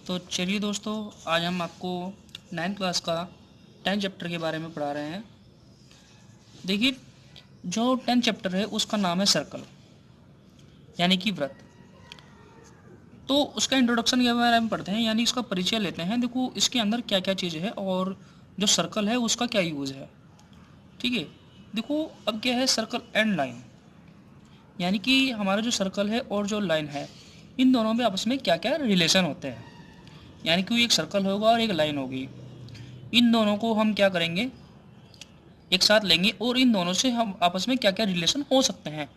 तो चलिए दोस्तों, आज हम आपको 9th क्लास का 10 चैप्टर के बारे में पढ़ा रहे हैं। देखिए, जो 10 चैप्टर है उसका नाम है सर्कल, यानी कि वृत्त। तो उसका इंट्रोडक्शन के बारे में पढ़ते हैं, यानी इसका परिचय लेते हैं। देखो, इसके अंदर क्या क्या चीज़ है और जो सर्कल है उसका क्या यूज़ है। ठीक है। देखो, अब क्या है सर्कल एंड लाइन, यानी कि हमारा जो सर्कल है और जो लाइन है, इन दोनों में आपस में क्या क्या रिलेशन होते हैं। यानी कि एक सर्कल होगा और एक लाइन होगी, इन दोनों को हम क्या करेंगे, एक साथ लेंगे और इन दोनों से हम आपस में क्या क्या रिलेशन हो सकते हैं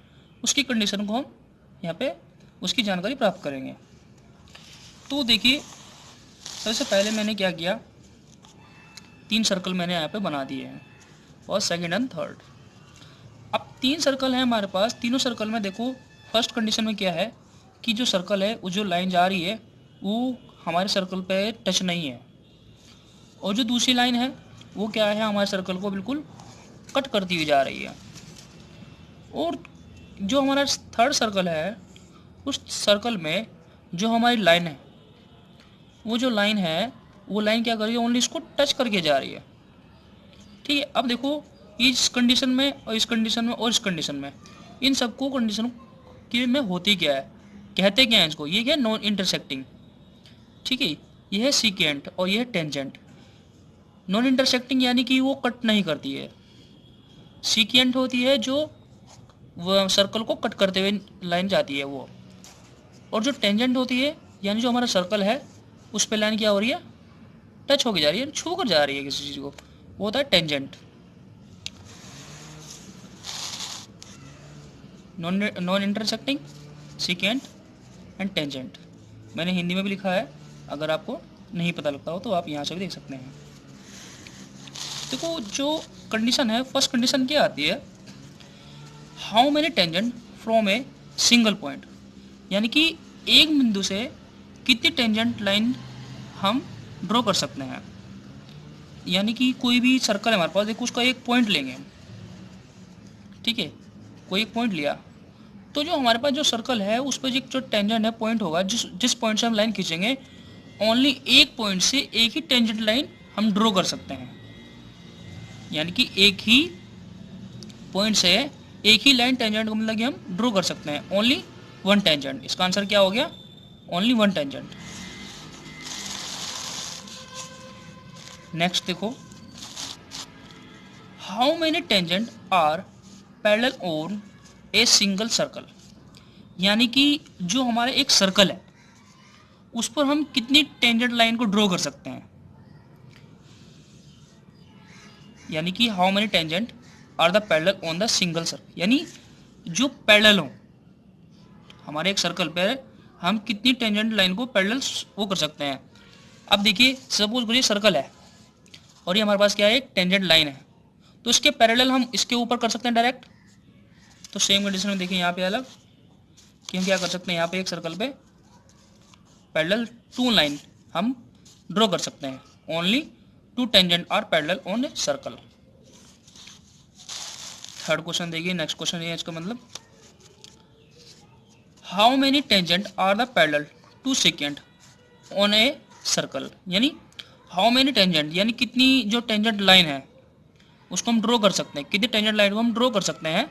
उसकी कंडीशन को हम यहाँ पे उसकी जानकारी प्राप्त करेंगे। तो देखिए, सबसे पहले मैंने क्या किया, 3 सर्कल मैंने यहाँ पे बना दिए हैं, फर्स्ट सेकंड एंड थर्ड। अब 3 सर्कल हैं हमारे पास। तीनों सर्कल में देखो, फर्स्ट कंडीशन में क्या है कि जो सर्कल है, वो जो लाइन जा रही है वो हमारे सर्कल पे टच नहीं है, और जो दूसरी लाइन है वो क्या है, हमारे सर्कल को बिल्कुल कट करती हुई जा रही है। और जो हमारा थर्ड सर्कल है, उस सर्कल में जो हमारी लाइन है, वो जो लाइन है वो लाइन क्या कर रही है, ओनली इसको टच करके जा रही है। ठीक है। अब देखो, इस कंडीशन में और इस कंडीशन में और इस कंडीशन में, इन सबको कंडीशन के में होती क्या है, कहते क्या है इसको, ये क्या है, नॉन इंटरसेक्टिंग। ठीक है। ये है सीकेंट और ये है टेंजेंट। नॉन इंटरसेक्टिंग यानी कि वो कट नहीं करती है। सीकेंट होती है जो वो सर्कल को कट करते हुए लाइन जाती है वो, और जो टेंजेंट होती है यानी जो हमारा सर्कल है उस पर लाइन क्या हो रही है, टच होकर जा रही है, छू कर जा रही है किसी चीज़ को, वो होता है tangent. Non intersecting, secant and tangent. मैंने हिंदी में भी लिखा है, अगर आपको नहीं पता लगता हो तो आप यहाँ से भी देख सकते हैं। देखो, जो कंडीशन है, फर्स्ट कंडीशन क्या आती है, how many tangent from a single point, यानी कि एक बिंदु से कितनी टेंजेंट लाइन हम ड्रॉ कर सकते हैं। यानी कि कोई भी सर्कल है हमारे पास, देखो उसका एक पॉइंट लेंगे हम। ठीक है। कोई एक पॉइंट लिया, तो जो हमारे पास जो सर्कल है उस पर जो टेंजेंट है, पॉइंट होगा, जिस जिस पॉइंट से हम लाइन खींचेंगे, ओनली एक पॉइंट से एक ही टेंजेंट लाइन हम ड्रॉ कर सकते हैं। यानी कि एक ही पॉइंट से एक ही लाइन टेंजेंट को मतलब कि हम ड्रॉ कर सकते हैं, ओनली वन टेंजेंट। इसका आंसर क्या हो गया, ओनली वन टेंजेंट। नेक्स्ट देखो, how many tangent are parallel on a single circle, यानी कि जो हमारा एक सर्कल है उस पर हम कितनी टेंजेंट लाइन को ड्रॉ कर सकते हैं। यानी कि how many tangent are the parallel on the single circle, यानी जो पैरेलल हो हमारे एक सर्कल पर, हम कितनी टेंजेंट लाइन को पैरेलल वो कर सकते हैं। अब देखिए, सपोज करिए सर्कल है और ये हमारे पास क्या है, एक टेंजेंट लाइन है, तो इसके पैरेलल हम इसके ऊपर कर सकते हैं डायरेक्ट। तो सेम कंडीशन में देखिए यहाँ पे अलग, कि हम क्या कर सकते हैं, यहाँ पे एक सर्कल पे पैरेलल 2 लाइन हम ड्रॉ कर सकते हैं, only 2 tangent are parallel on a circle. Third question देखिए, नेक्स्ट क्वेश्चन ये है इसका मतलब, how many tangent are the parallel to second on a circle, यानी हाउ मेनी टेंजेंट यानी कितनी जो टेंजेंट लाइन है उसको हम ड्रॉ कर सकते हैं, कितनी टेंजेंट लाइन को हम ड्रॉ कर सकते हैं।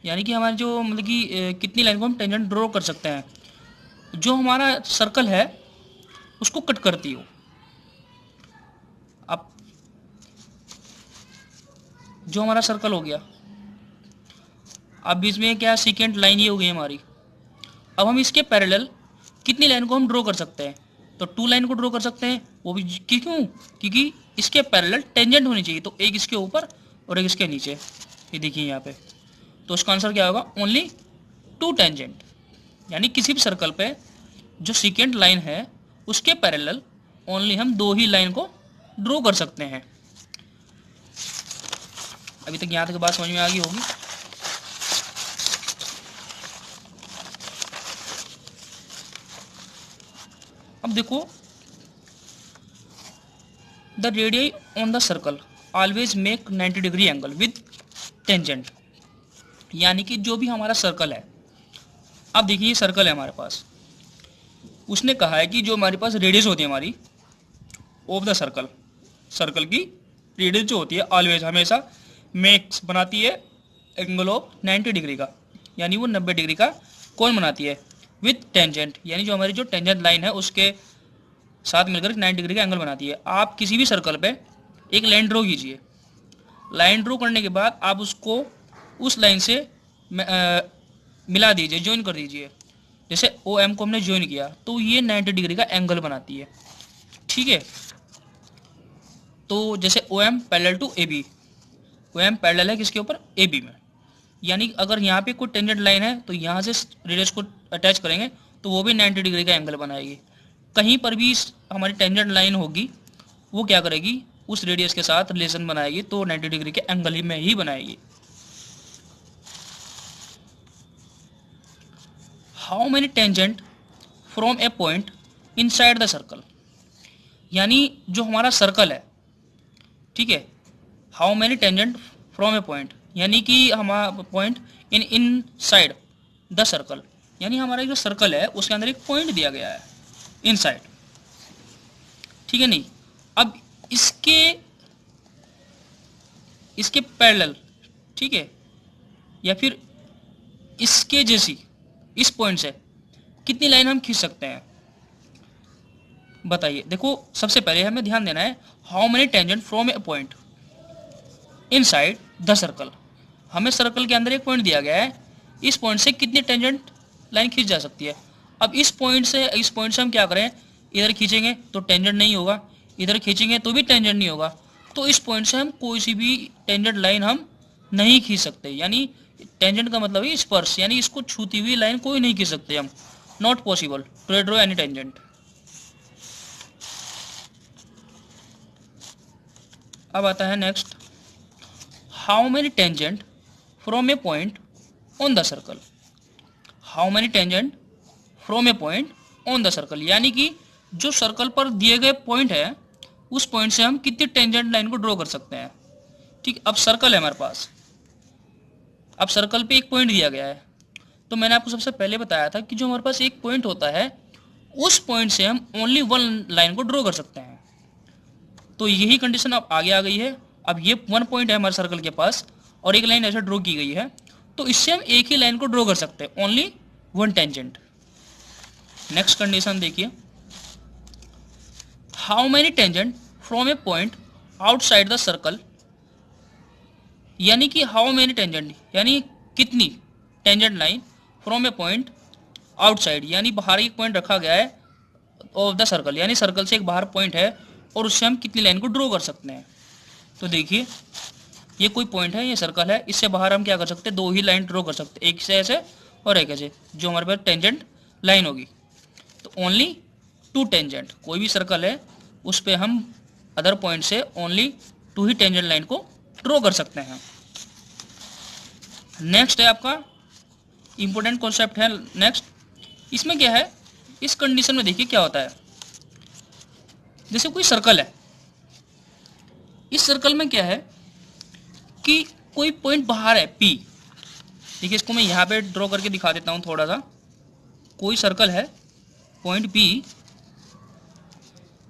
यानी कि हमारी जो मतलब कि कितनी लाइन को हम टेंजेंट ड्रॉ कर सकते हैं जो हमारा सर्कल है उसको कट करती हो। अब जो हमारा सर्कल हो गया, अब बीच में क्या सीकेंट लाइन ये हो गई हमारी। अब हम इसके पैरेलल कितनी लाइन को हम ड्रॉ कर सकते हैं, तो 2 लाइन को ड्रॉ कर सकते हैं, वो भी क्यों, क्योंकि इसके पैरेलल टेंजेंट होनी चाहिए, तो एक इसके ऊपर और एक इसके नीचे, ये देखिए यहाँ पे। तो उसका आंसर क्या होगा, ओनली 2 टेंजेंट, यानी किसी भी सर्कल पे जो सीकेंट लाइन है उसके पैरेलल ओनली हम 2 ही लाइन को ड्रॉ कर सकते हैं। अभी तक यहाँ तक बात समझ में आ गई होगी। अब देखो, the radius on the circle always make 90 degree angle with tangent, यानी कि जो भी हमारा सर्कल है, अब देखिए ये सर्कल है हमारे पास, उसने कहा है कि जो हमारे पास रेडियस होती है हमारी ऑफ द सर्कल, सर्कल की रेडियस जो होती है ऑलवेज हमेशा मेक्स बनाती है एंगल ऑफ 90 डिग्री का, यानी वो 90 डिग्री का कोण बनाती है विथ टेंजेंट, यानी जो हमारी जो टेंजेंट लाइन है उसके साथ मिलकर 90 डिग्री का एंगल बनाती है। आप किसी भी सर्कल पे एक लाइन ड्रॉ कीजिए, लाइन ड्रॉ करने के बाद आप उसको उस लाइन से मिला दीजिए, ज्वाइन कर दीजिए। जैसे ओ एम को हमने ज्वाइन किया तो ये 90 डिग्री का एंगल बनाती है, ठीक है। तो जैसे O M parallel to A B, O M parallel है किसके ऊपर, ए बी में, यानी अगर यहाँ पे कोई टेंजेंट लाइन है तो यहाँ से रेडियस को अटैच करेंगे तो वो भी 90 डिग्री का एंगल बनाएगी। कहीं पर भी हमारी टेंजेंट लाइन होगी वो क्या करेगी, उस रेडियस के साथ रिलेशन बनाएगी तो 90 डिग्री के एंगल ही में ही बनाएगी। How many tangent from a point inside the circle, यानी जो हमारा सर्कल है, ठीक है, how many tangent from a point, यानी कि हमारा point in side the circle, यानी हमारा जो सर्कल है उसके अंदर एक पॉइंट दिया गया है इनसाइड, ठीक है। नहीं, अब इसके पैरेलल, ठीक है, या फिर इसके जैसी इस पॉइंट से कितनी लाइन हम खींच सकते हैं, बताइए। देखो सबसे पहले हमें ध्यान देना है how many tangent from a point inside the circle, हमें सर्कल के अंदर एक पॉइंट दिया गया है, इस पॉइंट से कितनी टेंजेंट लाइन खींच जा सकती है। अब इस पॉइंट से हम क्या करें, इधर खींचेंगे तो टेंजेंट नहीं होगा, इधर खींचेंगे तो भी टेंजेंट नहीं होगा, तो इस पॉइंट से हम कोई सी भी टेंजेंट लाइन हम नहीं खींच सकते, यानी टेंजेंट का मतलब है स्पर्श, यानी इसको छूती हुई लाइन कोई नहीं खींच सकते हम, not possible to draw any tangent. अब आता है next, how many tangent from a point on the circle, how many tangent from a point on the circle, यानी कि जो सर्कल पर दिए गए पॉइंट है उस पॉइंट से हम कितनी टेंजेंट लाइन को ड्रॉ कर सकते हैं, ठीक। अब सर्कल है हमारे पास, अब सर्कल पे एक पॉइंट दिया गया है, तो मैंने आपको सबसे पहले बताया था कि जो हमारे पास एक पॉइंट होता है उस पॉइंट से हम ओनली वन लाइन को ड्रॉ कर सकते हैं, तो यही कंडीशन अब आगे आ गई है। अब ये वन पॉइंट है हमारे सर्कल के पास और एक लाइन ऐसे ड्रॉ की गई है, तो इससे हम एक ही लाइन को ड्रॉ कर सकते हैं, only one tangent. Next condition देखिए, how many tangent from a point outside the circle, यानी कि हाउ मेनी टेंजेंट, यानी कितनी tangent line from a point outside, यानी बाहर एक पॉइंट रखा गया है ऑफ द सर्कल, यानी सर्कल से एक बाहर पॉइंट है और उससे हम कितनी लाइन को ड्रॉ कर सकते हैं। तो देखिए ये कोई पॉइंट है, ये सर्कल है, इससे बाहर हम क्या कर सकते हैं, दो ही लाइन ड्रॉ कर सकते हैं, एक से ऐसे और एक ऐसे, जो हमारे पास टेंजेंट लाइन होगी। तो ओनली टू टेंजेंट, कोई भी सर्कल है उस पर हम अदर पॉइंट से ओनली टू ही टेंजेंट लाइन को ड्रॉ कर सकते हैं। नेक्स्ट है आपका इंपॉर्टेंट कॉन्सेप्ट है नेक्स्ट, इसमें क्या है, इस कंडीशन में देखिए क्या होता है, जैसे कोई सर्कल है, इस सर्कल में क्या है कि कोई पॉइंट बाहर है P, देखिए इसको मैं यहाँ पे ड्रॉ करके दिखा देता हूँ थोड़ा सा, कोई सर्कल है पॉइंट P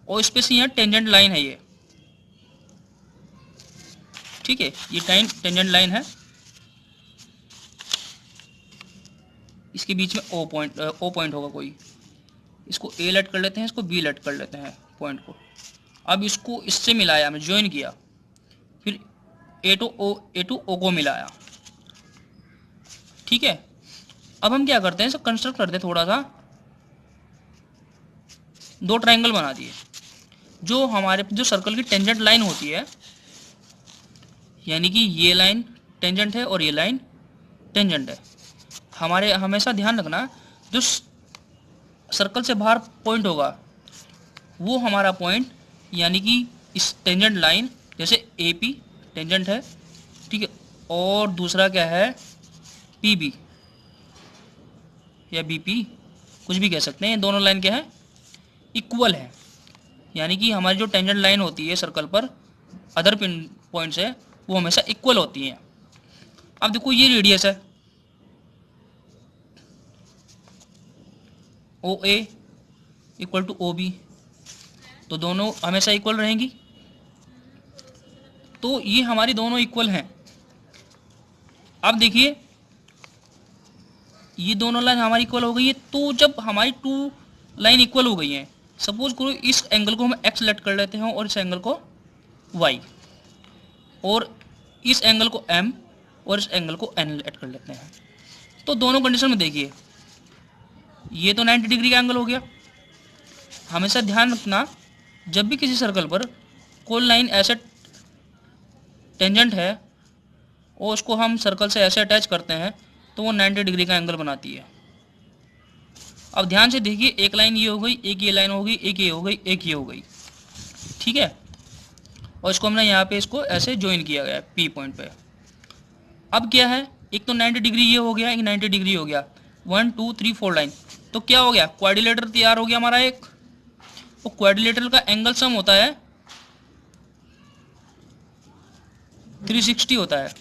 और इस पे से यहाँ टेंजेंट लाइन है ये, ठीक है, ये टेंजेंट लाइन है, इसके बीच में ओ पॉइंट होगा कोई, इसको A लेट कर लेते हैं, इसको B लेट कर लेते हैं पॉइंट को। अब इसको इससे मिलाया, मैं ज्वाइन किया, फिर ए टू ओ को मिलाया, ठीक है। अब हम क्या करते हैं, इसे कंस्ट्रक्ट करते हैं थोड़ा सा, दो ट्रायंगल बना दिए, जो हमारे जो सर्कल की टेंजेंट लाइन होती है, यानी कि ये लाइन टेंजेंट है और ये लाइन टेंजेंट है, हमारे हमेशा ध्यान रखना जो सर्कल से बाहर पॉइंट होगा वो हमारा पॉइंट, यानी कि इस टेंजेंट लाइन, जैसे ए पी टेंजेंट है, ठीक है, और दूसरा क्या है पी बी या बी पी, कुछ भी कह सकते हैं, ये दोनों लाइन क्या है, इक्वल है, यानी कि हमारी जो टेंजेंट लाइन होती है सर्कल पर अदर पॉइंट से वो हमेशा इक्वल होती हैं। अब देखो ये रेडियस है ओ A equal two O B, तो दोनों हमेशा इक्वल रहेंगी। तो ये हमारी दोनों इक्वल हैं। अब देखिए ये दोनों लाइन हमारी इक्वल हो गई है। तो जब हमारी टू लाइन इक्वल हो गई हैं, सपोज करो इस एंगल को हम एक्स लेट कर लेते हैं और इस एंगल को वाई, और इस एंगल को एम और इस एंगल को एन लेट कर लेते हैं। तो दोनों कंडीशन में देखिए ये तो 90 डिग्री का एंगल हो गया। हमेशा ध्यान रखना जब भी किसी सर्कल पर कोई लाइन ऐसे टेंजेंट है और उसको हम सर्कल से ऐसे अटैच करते हैं तो वो 90 डिग्री का एंगल बनाती है। अब ध्यान से देखिए, एक लाइन ये हो गई, एक ये लाइन हो गई, एक ये हो गई, एक ये हो गई, ठीक है। और इसको हमने यहाँ पे इसको ऐसे ज्वाइन किया गया है पी पॉइंट पे। अब क्या है, एक तो 90 डिग्री ये हो गया, एक 90 डिग्री हो गया, 1 2 3 4 लाइन। तो क्या हो गया, क्वाड्रिलेटरल तैयार हो गया हमारा एक। और क्वाड्रिलेटरल का एंगल सम होता है 360 होता है।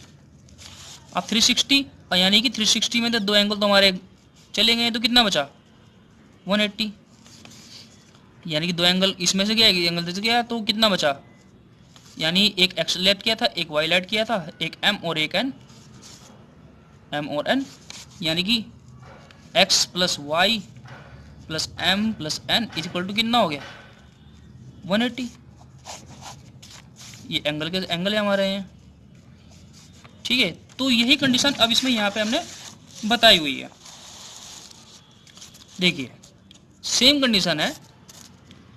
अब 360 यानी कि 360 में तो दो एंगल तो हमारे चले गए, तो कितना बचा 180, यानी कि दो एंगल इसमें से गया, एक एंगल से गया, तो कितना बचा, यानी एक एक्स लेट किया था, एक वाई लेट किया था, एक एम और एक एन, एम और एन, यानी कि X plus Y plus M plus N is equal to कितना हो गया 180। ये एंगल के एंगल है हमारे हैं, ठीक है। तो यही कंडीशन अब इसमें यहाँ पे हमने बताई हुई है। देखिए सेम कंडीशन है,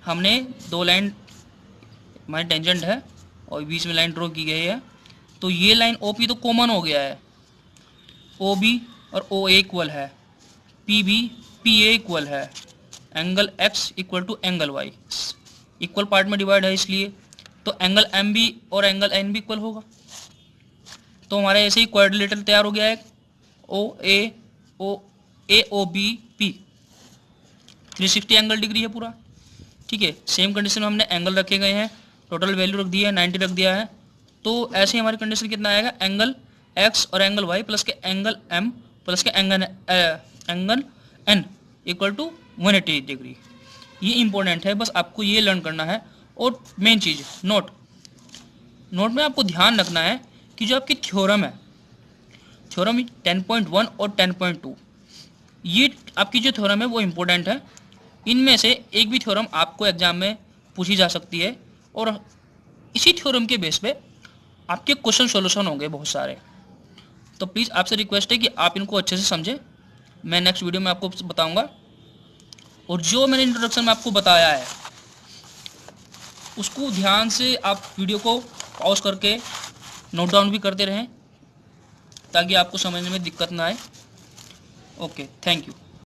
हमने दो लाइन हमारी टेंजेंट है और बीच में लाइन ड्रॉ की गई है। तो ये लाइन ओ पी तो कॉमन हो गया है, ओ बी और ओ ए इक्वल है, P B P A equal है, angle X equal to angle Y, equal part में डिवाइड है इसलिए। तो एंगल एम बी और एंगल एन भी इक्वल होगा। तो हमारे ऐसे ही क्वाड्रिलेटरल तैयार हो गया है, O B P, 360 angle degree है पूरा, ठीक है। सेम कंडीशन में हमने एंगल रखे गए हैं, टोटल वैल्यू रख दी है 90 रख दिया है। तो ऐसे हमारी कंडीशन कितना आएगा, एंगल एक्स और एंगल वाई प्लस के एंगल एम प्लस के angle N equal to 180 degree. ये इंपॉर्टेंट है, बस आपको ये लर्न करना है। और मेन चीज़ नोट में आपको ध्यान रखना है कि जो आपकी थ्योरम है, थ्योरम 10.1 और 10.2, ये आपकी जो थ्योरम है वो इम्पोर्टेंट है। इनमें से एक भी थ्योरम आपको एग्जाम में पूछी जा सकती है और इसी थ्योरम के बेस पे आपके क्वेश्चन सॉल्यूशन होंगे बहुत सारे। तो प्लीज़ आपसे रिक्वेस्ट है कि आप इनको अच्छे से समझें। मैं नेक्स्ट वीडियो में आपको बताऊंगा, और जो मैंने इंट्रोडक्शन में आपको बताया है उसको ध्यान से आप वीडियो को पॉज करके नोट डाउन भी करते रहें ताकि आपको समझने में दिक्कत ना आए। Okay, thank you.